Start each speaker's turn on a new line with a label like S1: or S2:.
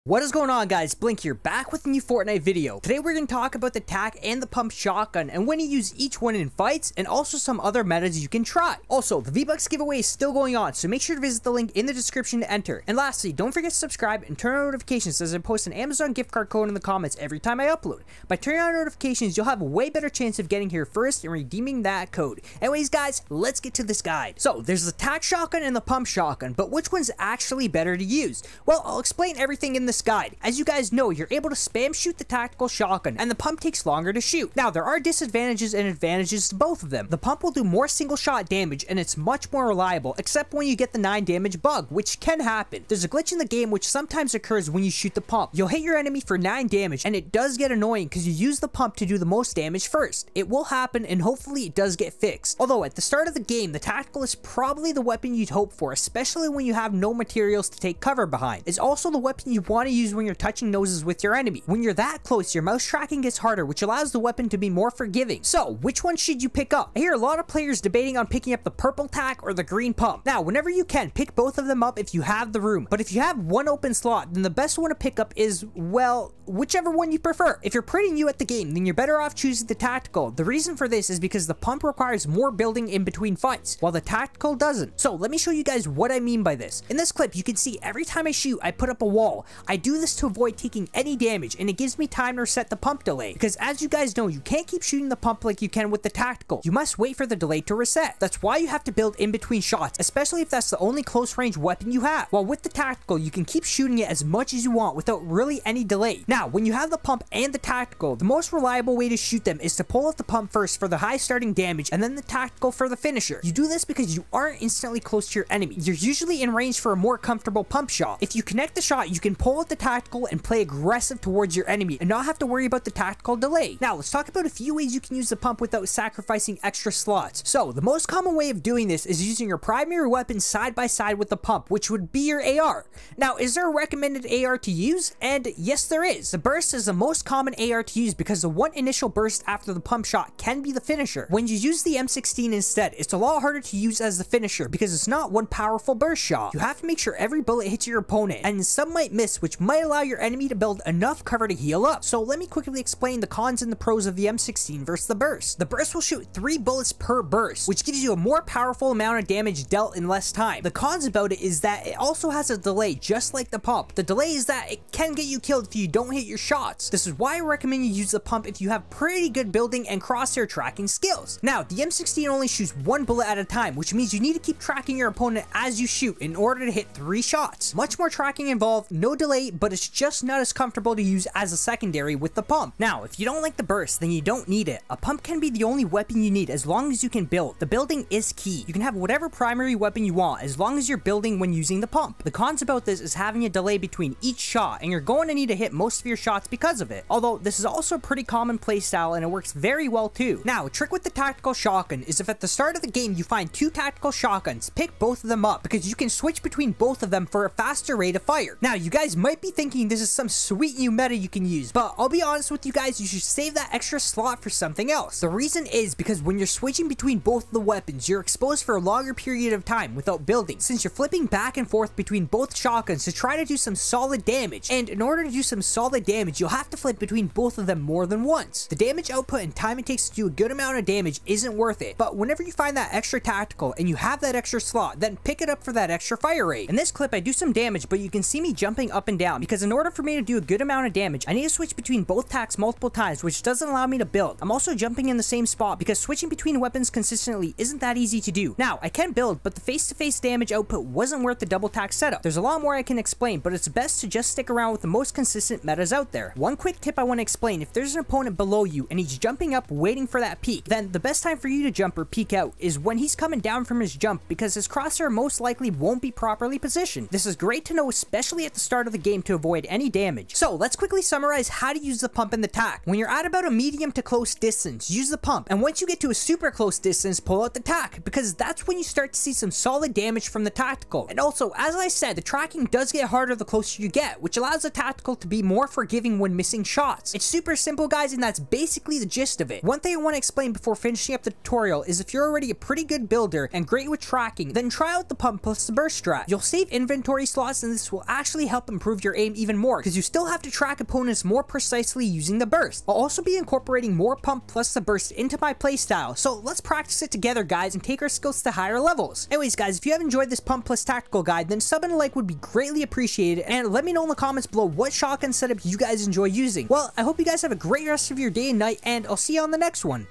S1: What is going on, guys? Blink here, back with a new Fortnite video. Today we're going to talk about the TAC and the pump shotgun and when you use each one in fights, and also some other metas you can try. Also, the V-Bucks giveaway is still going on, so make sure to visit the link in the description to enter. And lastly, don't forget to subscribe and turn on notifications as I post an Amazon gift card code in the comments every time I upload. By turning on notifications, you'll have a way better chance of getting here first and redeeming that code. Anyways, guys, let's get to this guide. So, there's the TAC shotgun and the pump shotgun, but which one's actually better to use? Well, I'll explain everything in this guide. As you guys know, you're able to spam shoot the tactical shotgun, and the pump takes longer to shoot. Now, there are disadvantages and advantages to both of them. The pump will do more single shot damage, and it's much more reliable, except when you get the 9 damage bug, which can happen. There's a glitch in the game which sometimes occurs when you shoot the pump. You'll hit your enemy for 9 damage, and it does get annoying because you use the pump to do the most damage first. It will happen, and hopefully it does get fixed. Although, at the start of the game, the tactical is probably the weapon you'd hope for, especially when you have no materials to take cover behind. It's also the weapon you want to use when you're touching noses with your enemy. When you're that close, your mouse tracking gets harder, which allows the weapon to be more forgiving. So, which one should you pick up? I hear a lot of players debating on picking up the purple tac or the green pump. Now, whenever you can, pick both of them up if you have the room. But if you have one open slot, then the best one to pick up is, well, whichever one you prefer. If you're pretty new at the game, then you're better off choosing the tactical. The reason for this is because the pump requires more building in between fights, while the tactical doesn't. So, let me show you guys what I mean by this. In this clip, you can see every time I shoot, I put up a wall. I do this to avoid taking any damage, and it gives me time to reset the pump delay, because as you guys know, you can't keep shooting the pump like you can with the tactical. You must wait for the delay to reset. That's why you have to build in between shots, especially if that's the only close range weapon you have. While with the tactical, you can keep shooting it as much as you want without really any delay. Now, when you have the pump and the tactical, the most reliable way to shoot them is to pull out the pump first for the high starting damage, and then the tactical for the finisher. You do this because you aren't instantly close to your enemy. You're usually in range for a more comfortable pump shot. If you connect the shot, you can pull out the tactical and play aggressive towards your enemy and not have to worry about the tactical delay. Now, let's talk about a few ways you can use the pump without sacrificing extra slots. So, the most common way of doing this is using your primary weapon side by side with the pump, which would be your AR. Now, is there a recommended AR to use? And yes, there is. The burst is the most common AR to use because the one initial burst after the pump shot can be the finisher. When you use the M16 instead, it's a lot harder to use as the finisher because it's not one powerful burst shot. You have to make sure every bullet hits your opponent, and some might miss, which might allow your enemy to build enough cover to heal up. So let me quickly explain the cons and the pros of the M16 versus the burst. The burst will shoot 3 bullets per burst, which gives you a more powerful amount of damage dealt in less time. The cons about it is that it also has a delay, just like the pump. The delay is that it can get you killed if you don't hit your shots. This is why I recommend you use the pump if you have pretty good building and crosshair tracking skills. Now, the M16 only shoots 1 bullet at a time, which means you need to keep tracking your opponent as you shoot in order to hit 3 shots. Much more tracking involved, no delay, but it's just not as comfortable to use as a secondary with the pump. Now, if you don't like the burst, then you don't need it. A pump can be the only weapon you need as long as you can build. The building is key. You can have whatever primary weapon you want as long as you're building when using the pump. The cons about this is having a delay between each shot, and you're going to need to hit most of your shots because of it. Although, this is also a pretty common playstyle and it works very well too. Now, a trick with the tactical shotgun is if at the start of the game you find 2 tactical shotguns, pick both of them up because you can switch between both of them for a faster rate of fire. Now, you guys might be thinking this is some sweet new meta you can use, but I'll be honest with you guys, you should save that extra slot for something else. The reason is because when you're switching between both of the weapons, you're exposed for a longer period of time without building, since you're flipping back and forth between both shotguns to try to do some solid damage. And in order to do some solid damage, you'll have to flip between both of them more than once. The damage output and time it takes to do a good amount of damage isn't worth it, but whenever you find that extra tactical and you have that extra slot, then pick it up for that extra fire rate. In this clip, I do some damage, but you can see me jumping up and down because in order for me to do a good amount of damage, I need to switch between both tacs multiple times, which doesn't allow me to build. I'm also jumping in the same spot because switching between weapons consistently isn't that easy to do. Now, I can build, but the face-to-face damage output wasn't worth the double tac setup. There's a lot more I can explain, but it's best to just stick around with the most consistent metas out there. One quick tip I want to explain: if there's an opponent below you and he's jumping up waiting for that peek, then the best time for you to jump or peek out is when he's coming down from his jump because his crosshair most likely won't be properly positioned. This is great to know, especially at the start of the game, to avoid any damage. So let's quickly summarize how to use the pump and the tac. When you're at about a medium to close distance, use the pump, and once you get to a super close distance, pull out the tac, because that's when you start to see some solid damage from the tactical. And also, as I said, the tracking does get harder the closer you get, which allows the tactical to be more forgiving when missing shots. It's super simple, guys, and that's basically the gist of it. One thing I want to explain before finishing up the tutorial is if you're already a pretty good builder and great with tracking, then try out the pump plus the burst strat. You'll save inventory slots, and this will actually help improve improve your aim even more, because you still have to track opponents more precisely using the burst. I'll also be incorporating more pump plus the burst into my playstyle, so let's practice it together, guys, and take our skills to higher levels. Anyways, guys, if you have enjoyed this pump plus tactical guide, then sub and a like would be greatly appreciated, and let me know in the comments below what shotgun setup you guys enjoy using. Well, I hope you guys have a great rest of your day and night, and I'll see you on the next one.